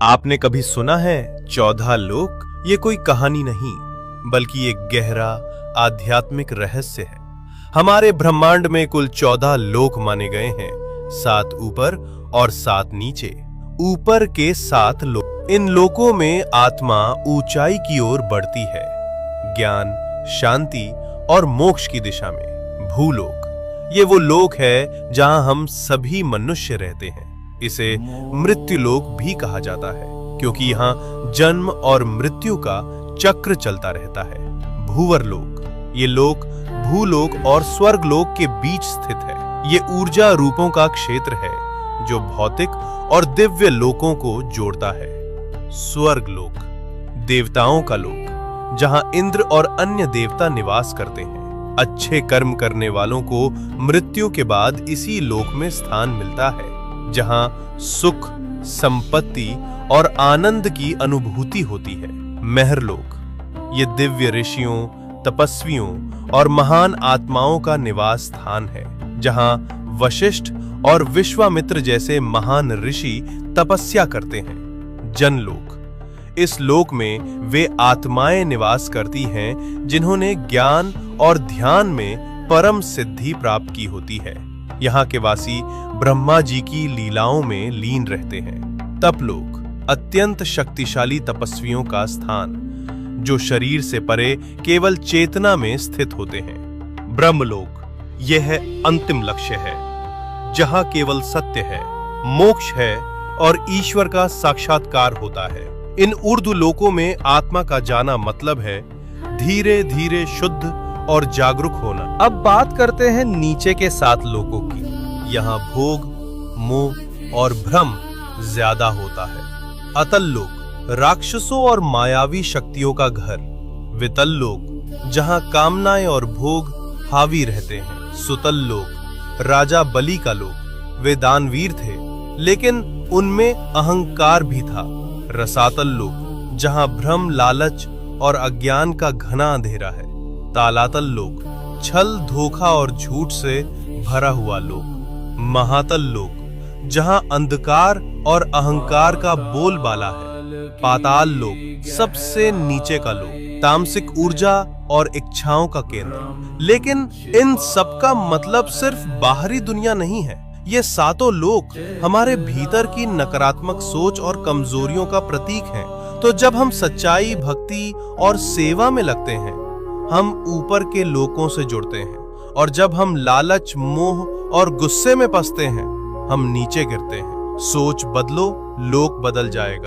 आपने कभी सुना है 14 लोक? ये कोई कहानी नहीं, बल्कि एक गहरा आध्यात्मिक रहस्य है। हमारे ब्रह्मांड में कुल 14 लोक माने गए हैं, 7 ऊपर और 7 नीचे। ऊपर के 7 लोक, इन लोकों में आत्मा ऊंचाई की ओर बढ़ती है, ज्ञान, शांति और मोक्ष की दिशा में। भूलोक, ये वो लोक है जहां हम सभी मनुष्य रहते हैं। इसे मृत्यु लोक भी कहा जाता है, क्योंकि यहाँ जन्म और मृत्यु का चक्र चलता रहता है। भूवर लोक, ये लोक भूलोक और स्वर्ग लोक के बीच स्थित है। ये ऊर्जा रूपों का क्षेत्र है जो भौतिक और दिव्य लोकों को जोड़ता है। स्वर्ग लोक, देवताओं का लोक, जहां इंद्र और अन्य देवता निवास करते हैं। अच्छे कर्म करने वालों को मृत्यु के बाद इसी लोक में स्थान मिलता है, जहां सुख, संपत्ति और आनंद की अनुभूति होती है। महरलोक, ये दिव्य ऋषियों, तपस्वियों और महान आत्माओं का निवास स्थान है, जहां वशिष्ठ और विश्वामित्र जैसे महान ऋषि तपस्या करते हैं। जनलोक, इस लोक में वे आत्माएं निवास करती हैं जिन्होंने ज्ञान और ध्यान में परम सिद्धि प्राप्त की होती है। यहाँ के वासी ब्रह्मा जी की लीलाओं में लीन रहते हैं। तपलोक, अत्यंत शक्तिशाली तपस्वियों का स्थान, जो शरीर से परे केवल चेतना में स्थित होते हैं। ब्रह्मलोक, यह अंतिम लक्ष्य है, जहां केवल सत्य है, मोक्ष है और ईश्वर का साक्षात्कार होता है। इन ऊर्ध्व लोकों में आत्मा का जाना मतलब है धीरे धीरे शुद्ध और जागरूक होना। अब बात करते हैं नीचे के 7 लोकों की। यहाँ भोग, मोह और भ्रम ज्यादा होता है। अतल लोक, राक्षसों और मायावी शक्तियों का घर। वितल लोक, जहाँ कामनाएं और भोग हावी रहते हैं। सुतल लोक, राजा बलि का लोक। वे दानवीर थे, लेकिन उनमें अहंकार भी था। रसातल लोक, जहाँ भ्रम, लालच और अज्ञान का घना अंधेरा है। तालातल लोक, छल, धोखा और झूठ से भरा हुआ लोक। महातल लोक, जहां अंधकार और अहंकार का बोलबाला है। पाताल लोक, सबसे नीचे का लोक, तामसिक ऊर्जा और इच्छाओं का केंद्र। लेकिन इन सब का मतलब सिर्फ बाहरी दुनिया नहीं है। ये 7 लोक हमारे भीतर की नकारात्मक सोच और कमजोरियों का प्रतीक हैं। तो जब हम सच्चाई, भक्ति और सेवा में लगते हैं, हम ऊपर के लोकों से जुड़ते हैं, और जब हम लालच, मोह और गुस्से में फंसते हैं, हम नीचे गिरते हैं। सोच बदलो, लोक बदल जाएगा।